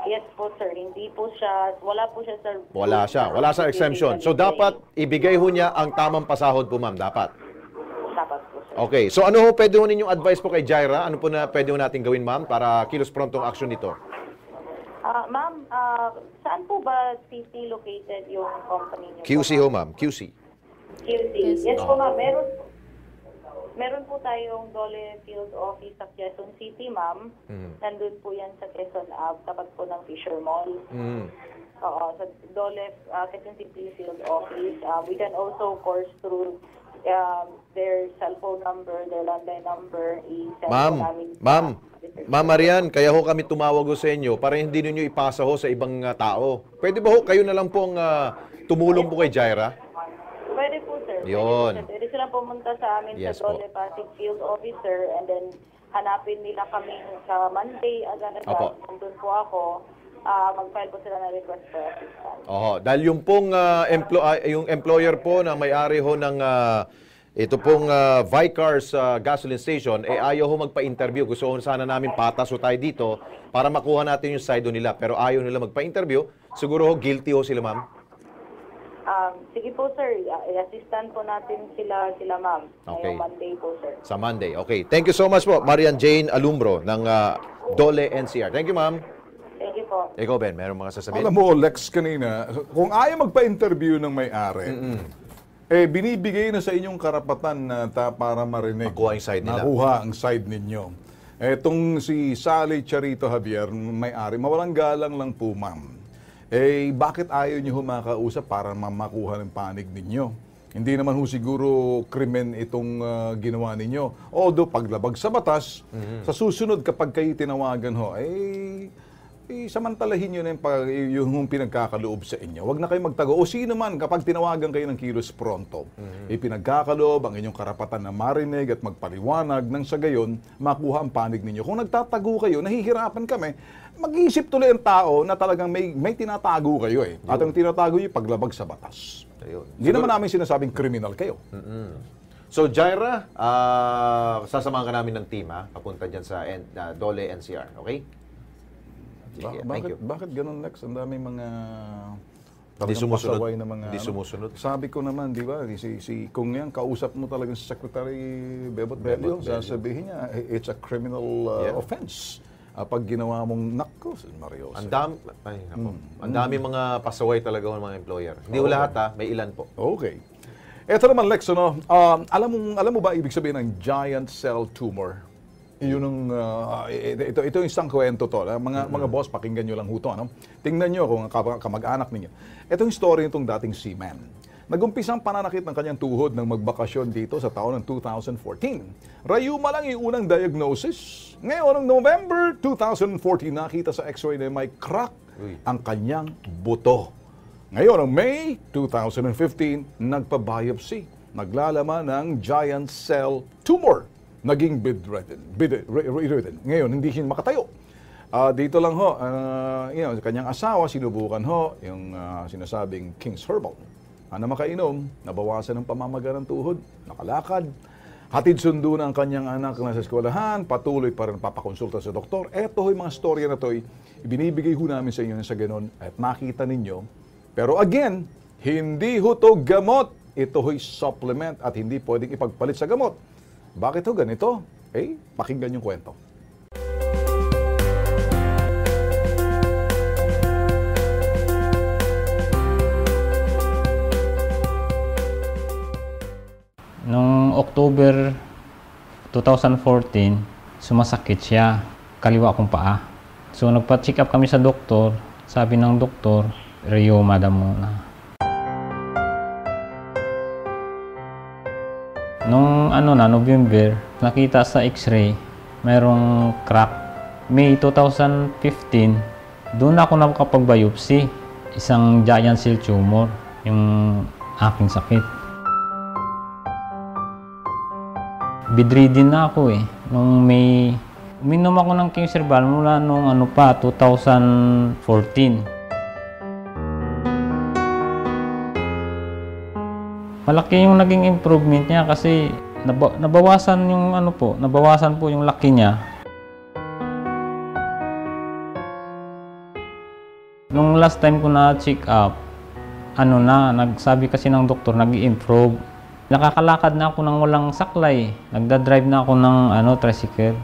Yes po, sir. Hindi po siya, wala po siya, sir. Wala siya. Wala sa exemption. So, dapat ibigay ho niya ang tamang pasahod po, ma'am. Dapat. Dapat po, sir. Okay. So, ano ho pwede ho ninyong advice po kay Jaira? Ano po na pwede ho natin gawin, ma'am, para kilos prontong action dito? Ma'am, saan po ba city located yung company niyo? QC ho, ma'am. QC. QC. Yes po, ma'am. Meron po tayong Dole Field Office sa Quezon City, ma'am. Nandun po yan sa Quezon Ave, tapat po ng Fisher Mall. Oo, sa Dole Quezon City Field Office. We can also course through their cellphone number, their landline number. Ma'am Marian, kaya ho kami tumawag ho sa inyo para hindi ninyo ipasa ho sa ibang tao. Pwede ba ho kayo na lang pong tumulong po kay Jaira? Pwede po, sir. Yun. Pwede silang pumunta sa amin sa Dole Pasig Field Officer, and then hanapin nila kami sa Monday agad-agad. Nandun po ako. Mag-file po sila na request for assistance. Dahil yung pong yung employer po na may-ari ho ng ito pong Vicars gasoline station, ayaw ho magpa-interview. Gusto ho sana namin patas ho tayo dito para makuha natin yung side nila. Pero ayaw nila magpa-interview. Siguro ho guilty ho sila, ma'am. Sige po, sir. I-assistant po natin sila ma'am. Okay. Ngayong Monday po, sir. Sa Monday. Okay. Thank you so much po, Marian Jane Alumbro ng Dole NCR. Thank you, ma'am. Thank you po. Ikaw, Ben, meron mga sasabihin? Alam mo, Lex, kanina, kung ayaw magpa-interview ng may-ari, binibigay na sa inyong karapatan na para marinig. Makuha yung side nila. Makuha ang side ninyo. Etong si Sally Charito Javier, may-ari, mawalang galang lang po, ma'am. Bakit ayaw niyo humakausap para makuha ng panig ninyo? Hindi naman ho siguro krimen itong ginawa ninyo. Although paglabag sa batas, sa susunod kapag kayo tinawagan ho, samantalahin nyo na yung pinagkakaloob sa inyo. Huwag na kayo magtago. O sino man, kapag tinawagan kayo ng kilos pronto, pinagkakaloob ang inyong karapatan na marinig at magpaliwanag nang sa gayon, makuha ang panig ninyo. Kung nagtatago kayo, nahihirapan kami, mag-iisip tuloy ang tao na talagang may tinatago kayo . At ang tinatago yung paglabag sa batas. Hindi naman namin sinasabing kriminal kayo. So, Jaira, sasamahan ka namin ng team, papunta dyan sa Dole NCR. Okay? Bakit ganun, Lex? Ang daming mga pasaway na mga... Hindi sumusunod. Sabi ko naman, di ba, si Kung yan, kausap mo talagang si Secretary Bebot Bello, sasabihin niya, it's a criminal offense. Pag ginawa mong nakko, Mario. Ang dami mga pasaway talaga ng mga employer. Hindi ko lahat, may ilan po. Okay. Ito naman, Lex, alam mo ba ibig sabihin ng giant cell tumor? Yun ang, ito yung isang kwento to. Mga boss, pakinggan nyo lang huto. Tingnan nyo kung kamag-anak ninyo. Ito yung story nitong dating seaman. Nag-umpisang pananakit ng kanyang tuhod nang magbakasyon dito sa taon ng 2014. Rayuma lang yung unang diagnosis. Ngayon, ng November 2014, nakita sa x-ray na may crack ang kanyang buto. Ngayon, noong May 2015, nagpa-biopsy. Naglalaman ng giant cell tumor. Naging bedridden. Ngayon, hindi siya makatayo. Dito lang ho, kanyang asawa, sinubukan ho yung sinasabing King's Herbal. Na makainom, nabawasan ng pamamaga ng tuhod, nakalakad. Hatid sundo na ang kanyang anak na sa eskwelahan, patuloy pa rin papakonsulta sa doktor. Eto ho yung mga storya na to, ibinibigay ho namin sa inyo sa ganun at makita ninyo. Pero again, hindi ho to gamot. Ito ho'y supplement at hindi pwedeng ipagpalit sa gamot. Bakit ho ganito? Pakinggan yung kwento. Noong October 2014, sumasakit siya, kaliwa kong paa. So nagpa-check up kami sa doktor. Sabi ng doktor, rheuma daw muna. Nung November, nakita sa x-ray, mayroong crack. May 2015, doon ako nakapag-biopsy. Isang giant cell tumor, yung aking sakit. Bedridden na ako Nung may uminom ako ng King's Herbal mula nung 2014. Malaki yung naging improvement niya kasi nabawasan yung nabawasan po yung laki niya. Nung last time ko na check up, nagsabi kasi ng doktor nag-i-improve. Nakakalakad na ako ng walang saklay. Nagda-drive na ako ng tricycle.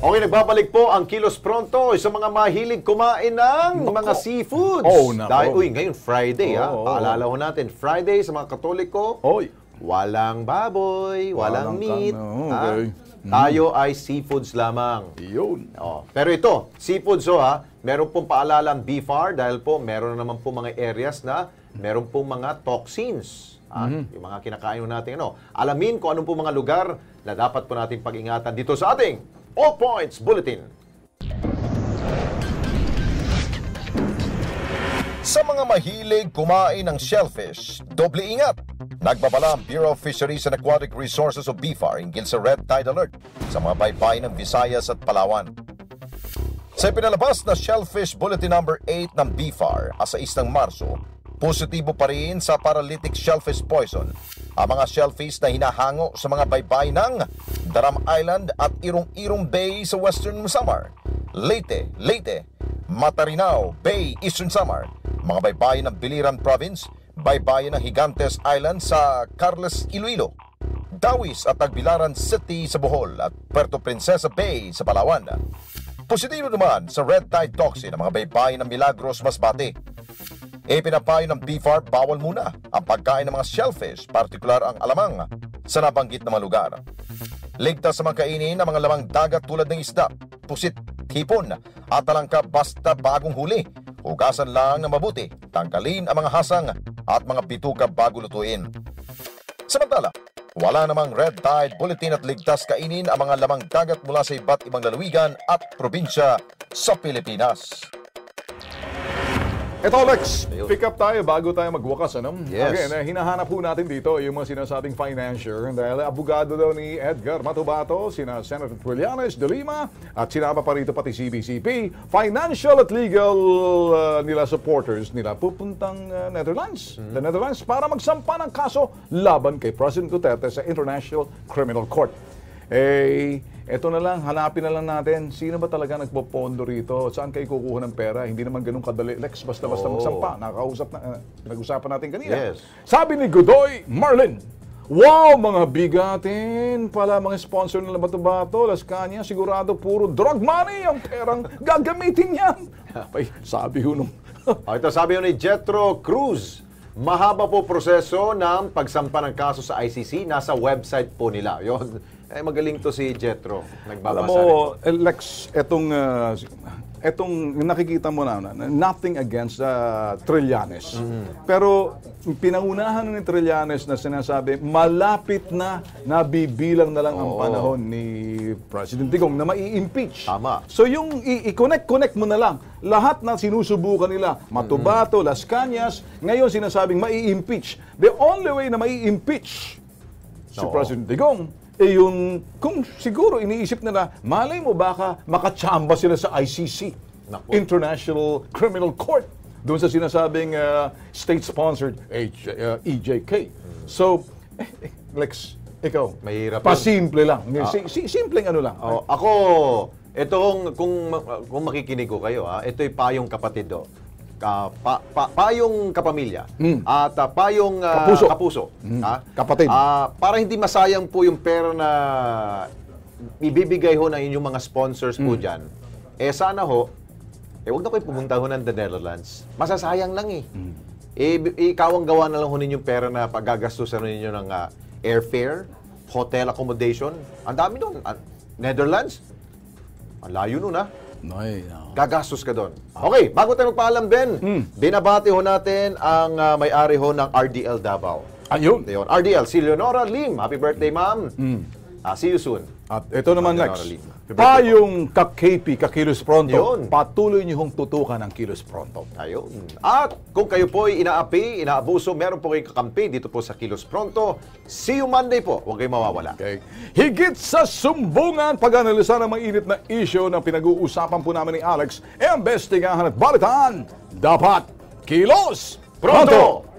Okay, nagbabalik po ang Kilos Pronto sa mga mahilig kumain ng mga seafoods. Ngayon Friday, paalala ho natin, Friday sa mga Katoliko, walang baboy, walang meat. Tayo ay seafoods lamang. Yun. Pero ito, seafoods meron pong paalala ang BFAR dahil po meron naman po mga areas na meron pong mga toxins. Yung mga kinakain natin. Alamin kung anong po mga lugar na dapat po natin pag-ingatan dito sa ating All Points Bulletin. Sa mga mahilig kumain ng shellfish, doble ingat. Nagbabala ang Bureau of Fisheries and Aquatic Resources o BFAR hinggil sa Red Tide Alert sa mga baybayin ng Visayas at Palawan. Sa pinalabas na Shellfish Bulletin number 8 ng BFAR sa 6 ng Marso, positibo pa rin sa paralytic shellfish poison ang mga shellfish na hinahango sa mga baybay ng Daram Island at Irong-Irong Bay sa Western Samar, Leyte, Matarinao Bay, Eastern Samar, mga baybayin ng Biliran Province, baybayin ng Gigantes Island sa Carles, Iloilo, Dawis at Tagbilaran City sa Bohol at Puerto Princesa Bay sa Palawan. Positibo naman sa red tide toxin ang mga baybayin ng Milagros, Masbate. Pinapayo ng BFAR, bawal muna ang pagkain ng mga shellfish, partikular ang alamang, sa nabanggit na mga lugar. Ligtas sa mga kainin ng mga lamang dagat tulad ng isda, pusit, hipon, at talangka basta bagong huli. Hugasan lang na mabuti, tanggalin ang mga hasang at mga bituka bago lutuin. Samantala, wala namang red tide bulletin at ligtas kainin ang mga lamang dagat mula sa iba't ibang lalawigan at probinsya sa Pilipinas. Ito, Alex, pick up tayo bago tayo magwakas, Yes. Again, hinahanap po natin dito yung mga sinasabing financier dahil abogado daw ni Edgar Matubato, sina Senator Trillanes de Lima, at sinama pa rito pati CBCP, financial at legal nila supporters nila pupuntang Netherlands. The Netherlands para magsampa ng kaso laban kay President Duterte sa International Criminal Court. Eto na lang, hanapin na lang natin, sino ba talaga nagpopondo rito? Saan kayo kukuha ng pera? Hindi naman ganun kadali, Lex, basta-basta magsampa. Nag-usapan natin kanina. Yes. Sabi ni Godoy Marlin, wow, mga bigatin pala mga sponsor ng Bato-Bato, Las Cañas, sigurado puro drug money ang perang gagamitin yan. Sabi ho nung... Ito sabi ho ni Jetro Cruz, mahaba po proseso ng pagsampa ng kaso sa ICC, nasa website po nila. Yun, Eh, magaling to si Jetro. Alam Nagbabasa mo, rin. Lex, etong nakikita mo na, nothing against Trillanes. Pero pinangunahan ni Trillanes na sinasabi, malapit na nabibilang na lang ang panahon ni President Digong na mai-impeach. Tama. So yung i-connect mo na lang, lahat na sinusubukan nila, Matubato, Las Cañas, ngayon sinasabing mai-impeach. The only way na mai-impeach si President Digong, yung kung siguro iniisip nila, malay mo baka makachamba sila sa ICC, International Criminal Court, doon sa sinasabing state-sponsored EJK. So, Lex, ikaw, mahirap pasimple lang. Simpleng ano lang. Ako, itong, kung makikinig ko kayo, ito'y payong kapatid do. Payong kapamilya at payong kapuso. Kapatid. Para hindi masayang po yung pera na ibibigay ho ng inyong mga sponsors po dyan, sana ho, huwag na kayo pumunta ho ng The Netherlands. Masasayang lang ikaw ang gawa na lang ho ninyong pera na paggagastusan ninyo ng airfare, hotel accommodation. Ang dami doon. Netherlands, ang layo nun gagastos ka doon. Okay, bago tayo magpaalam, Ben, binabati ho natin ang may-ari ho ng RDL Davao. Ayun. RDL, si Leonora Lim. Happy birthday, ma'am. See you soon. At ito naman next, payong ka-KP, ka-Kilos Pronto, patuloy niyo hong tutukan ang Kilos Pronto. Ayun. At kung kayo po ay inaapi, inaabuso, meron po kayong kakampi dito po sa Kilos Pronto. See you Monday po. Huwag kayong mawawala. Okay. Higit sa sumbungan, pag-analisa ng mainit na issue na pinag-uusapan po namin ni Alex, imbestigahan at balitaan, dapat Kilos Pronto!